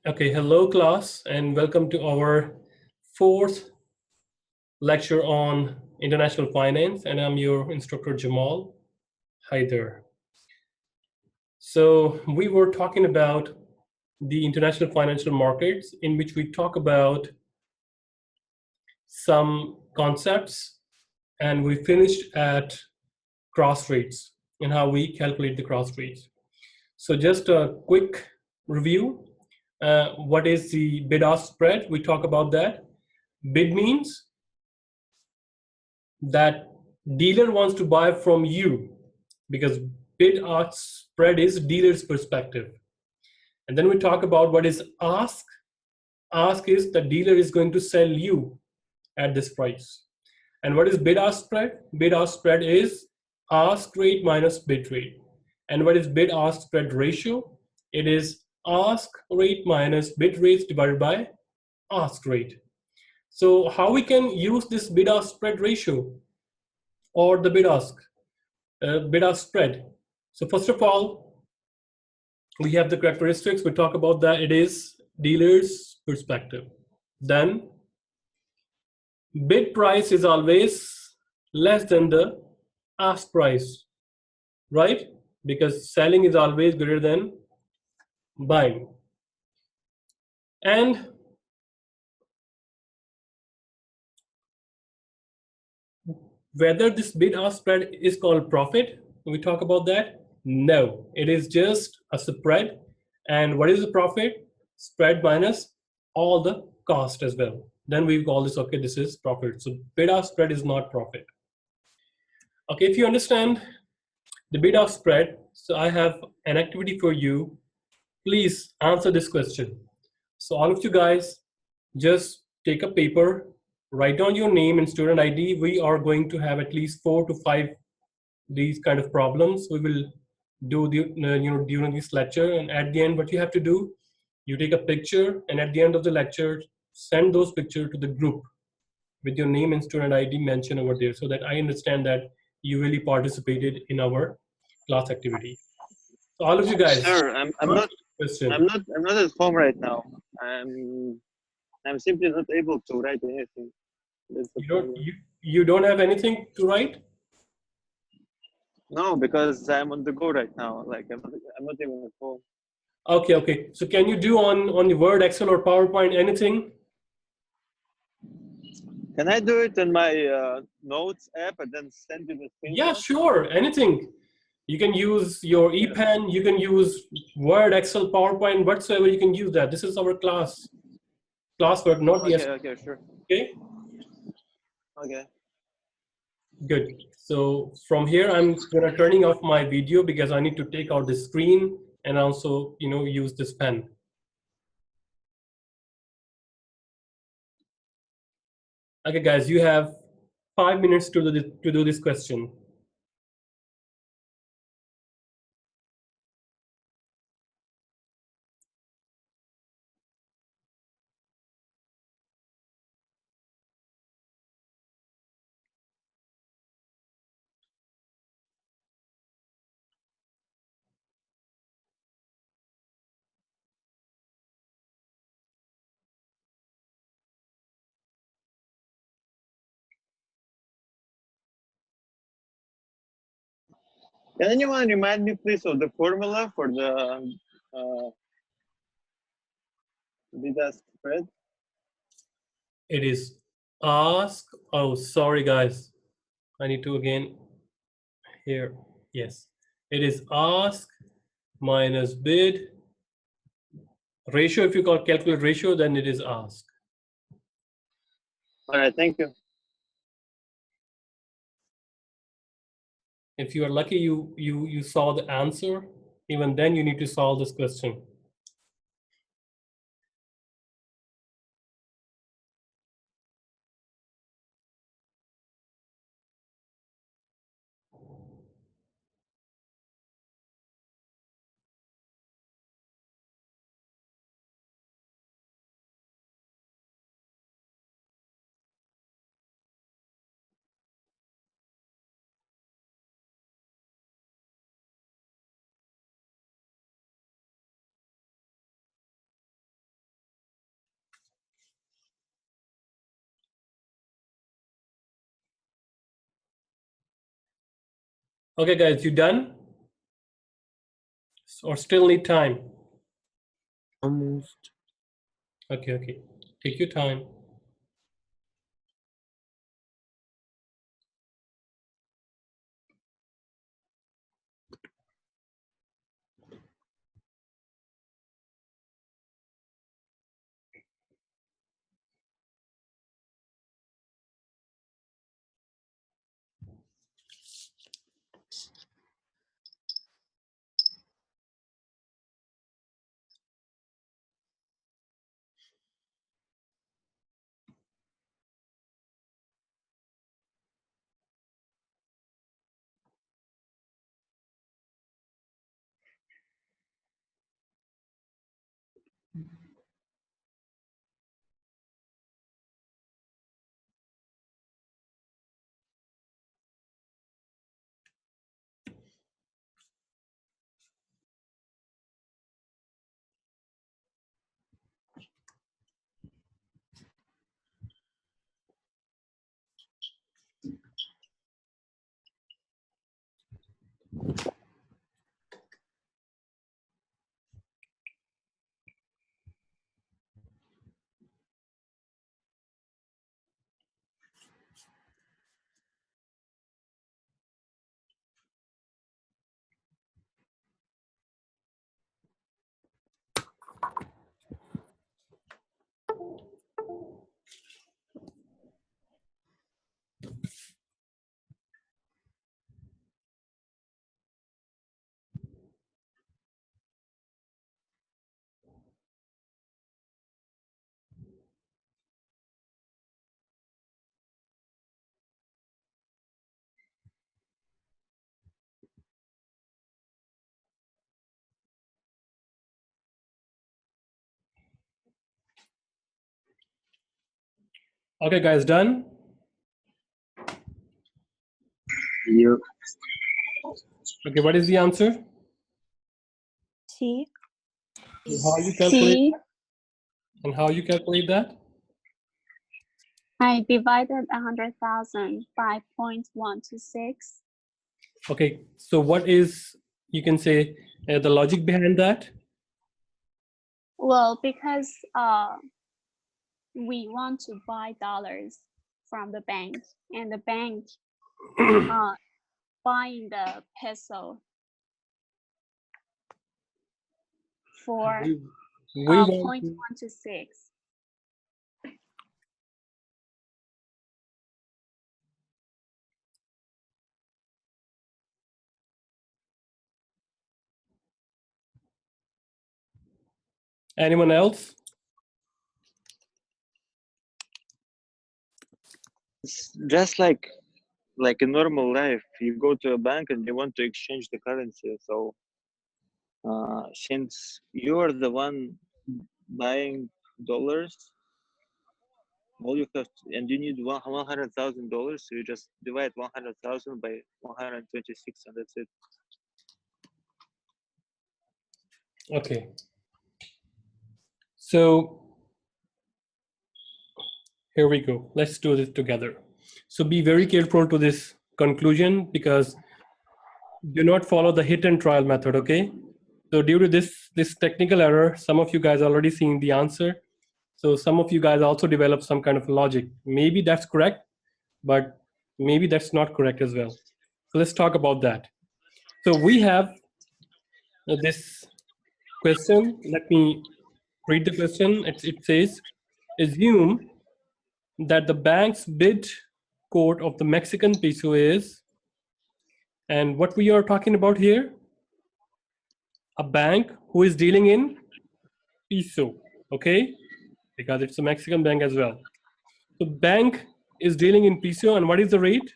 Okay, hello class, and welcome to our fourth lecture on international finance. And I'm your instructor Jamal. Hi there. So we were talking about the international financial markets, in which we talk about some concepts, and we finished at cross rates and how we calculate the cross rates. So just a quick review. What is the bid-ask spread? We talk about that. Bid means that dealer wants to buy from you, because bid ask spread is dealer's perspective. And then we talk about what is ask. Ask is the dealer is going to sell you at this price. And what is bid ask spread? Bid ask spread is ask rate minus bid rate. And what is bid ask spread ratio? It is ask rate minus bid rates divided by ask rate. So how we can use this bid ask spread ratio or the bid-ask spread? So first of all, we have the characteristics. We talk about that. It is dealer's perspective. Then bid price is always less than the ask price, right? Because selling is always greater than buying. And whether this bid-ask spread is called profit, we talk about that. No, it is just a spread. And what is the profit? Spread minus all the cost as well. Then we call this, okay, this is profit. So bid-ask spread is not profit. Okay, if you understand the bid-ask spread, so I have an activity for you. Please answer this question. So all of you guys, just take a paper, write down your name and student ID. We are going to have at least 4 to 5 these kind of problems we will do during this lecture. And at the end, what you have to do, you take a picture, and at the end of the lecture, send those pictures to the group with your name and student ID mentioned over there, so that I understand that you really participated in our class activity. So all of you guys, Sir, I'm not question. I'm not at home right now. I'm simply not able to write anything. That's the You don't problem. you don't have anything to write? No, because I'm on the go right now. Like I'm not even at home. Okay, okay. So can you do on the Word, Excel, or PowerPoint anything? Can I do it on my notes app and then send you the Yeah, screenshot? sure. Anything. You can use your Yeah. ePen. You can use Word, Excel, PowerPoint, whatsoever. You can use that. This is our classwork, not the Okay. assignment. Okay. Sure. Okay. Okay. Good. So from here, I'm gonna turning off my video because I need to take out the screen and also, use this pen. Okay, guys, you have 5 minutes to do this question. Can anyone remind me, please, of the formula for the bid-ask spread? It is ask. Oh, sorry, guys. I need to again here. Yes. It is ask minus bid ratio. If you calculate ratio, then it is ask. All right. Thank you. If you are lucky, you saw the answer. Even then, you need to solve this question. Okay, guys, you done? Or still need time? Almost. Okay, okay. Take your time. Okay, guys, done? Yep. Okay, what is the answer? T. How you calculate T. and how you calculate that? I divided 100,000 by 0.126. Okay, so what is, you can say, the logic behind that? Well, because we want to buy dollars from the bank, and the bank buying the peso for We want to, 0.126. anyone else? It's just like in normal life, you go to a bank and you want to exchange the currency. So since you're the one buying dollars, all you have to, and you need $100,000, so you just divide 100,000 by 126, and that's it. Okay. So here we go. Let's do this together. So be very careful to this conclusion, because do not follow the hit and trial method, okay? So due to this technical error, some of you guys already seen the answer. So some of you guys also develop some kind of logic. Maybe that's correct, but maybe that's not correct as well. So let's talk about that. So we have this question. Let me read the question. It says, assume that the bank's bid quote of the Mexican peso is, and what we are talking about here, a bank who is dealing in peso, okay? Because it's a Mexican bank as well. So bank is dealing in peso, and what is the rate?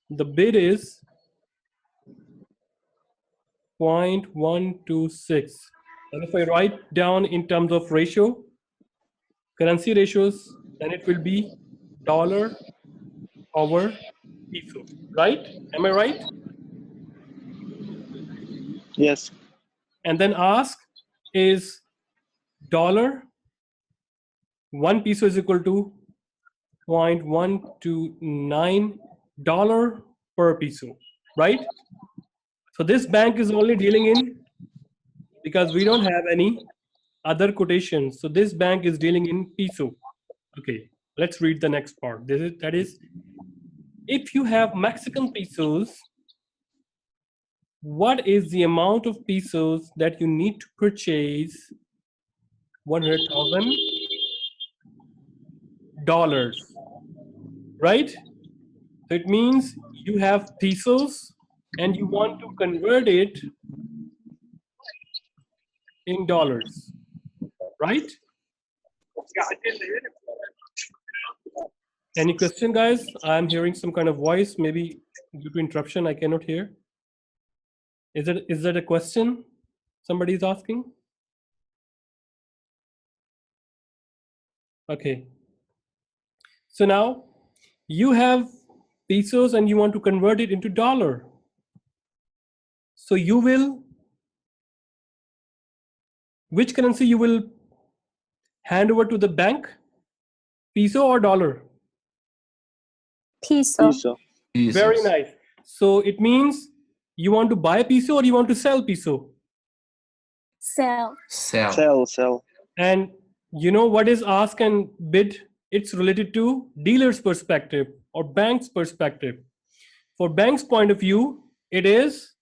The bid is 0.126. And if I write down in terms of ratio, currency ratios, then it will be dollar over peso, right? Am I right? Yes. And then ask is dollar, 1 peso is equal to 0.129 dollar per peso, right? So this bank is only dealing in, because we don't have any other quotations. So this bank is dealing in peso. Okay, let's read the next part. That is, if you have Mexican pesos, what is the amount of pesos that you need to purchase $100,000, right? So it means you have pesos and you want to convert it in dollars, right? Any question, guys? I'm hearing some kind of voice, maybe due to interruption, I cannot hear. Is that a question somebody is asking? Okay. So now you have pesos and you want to convert it into dollar. So you will, which currency you will hand over to the bank? Peso or dollar? Peso. Peso. Very nice. So it means you want to buy peso or you want to sell peso? Sell. Sell. And you know what is ask and bid? It's related to dealer's perspective or bank's perspective. For bank's point of view, it is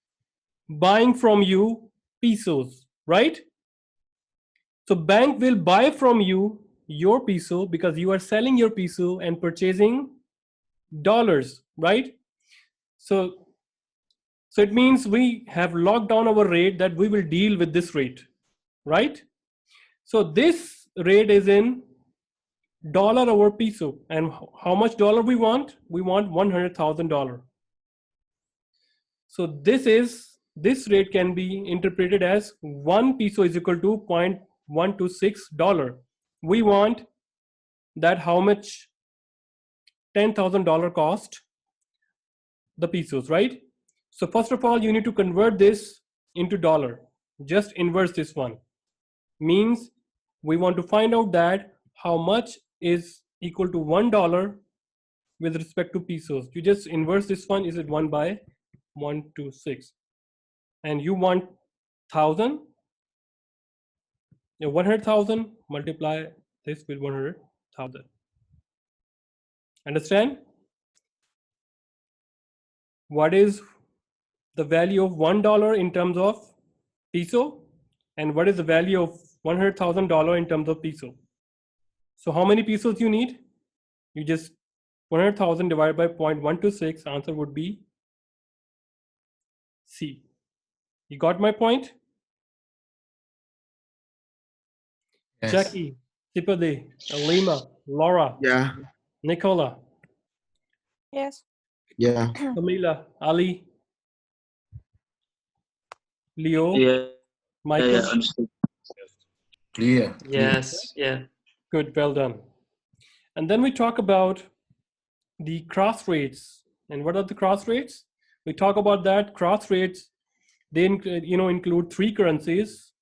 buying from you pesos, right? So bank will buy from you your peso because you are selling your peso and purchasing dollars, right? So it means we have locked down our rate that we will deal with this rate, right? So this rate is in dollar over peso. And how much dollar we want? We want $100,000. So this rate can be interpreted as 1 peso is equal to $0.126. We want that how much $10,000 cost the pesos, right? So first of all, you need to convert this into dollar. Just inverse this one. Means we want to find out that how much is equal to $1 with respect to pesos. You just inverse this one. Is it 1 by 126? And you want 1,000. 100,000 multiply this with 100,000. Understand? What is the value of $1 in terms of peso? And what is the value of $100,000 in terms of peso? So how many pesos you need? You just 100,000 divided by 0.126, answer would be C. You got my point? Yes. Jackie, Tipade, Alima, Laura, Yeah. Nicola, Yes. Yeah. Camila, Ali, Leo, Yeah, Michael. understood. Clear. Yes, yeah. Good, well done. And then we talk about the cross rates. And what are the cross rates? We talk about that cross rates. They include 3 currencies.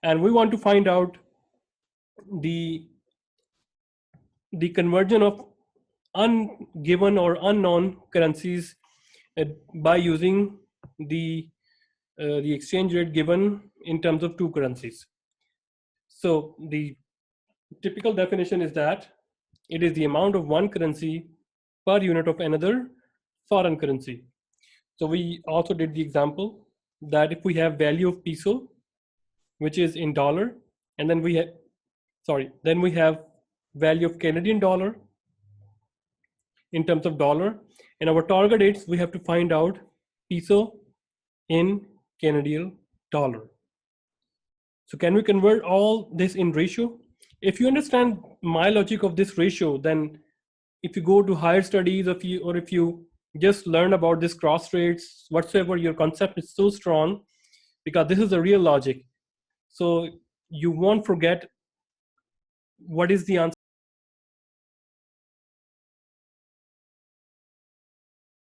And we want to find out the conversion of ungiven or unknown currencies by using the exchange rate given in terms of 2 currencies. So the typical definition is that it is the amount of one currency per unit of another foreign currency. So we also did the example that if we have value of peso, which is in dollar, and then we have value of Canadian dollar in terms of dollar, and our target is we have to find out peso in Canadian dollar. So can we convert all this in ratio? If you understand my logic of this ratio, then if you go to higher studies, or if you just learn about this cross rates whatsoever, your concept is so strong because this is the real logic. So you won't forget what is the answer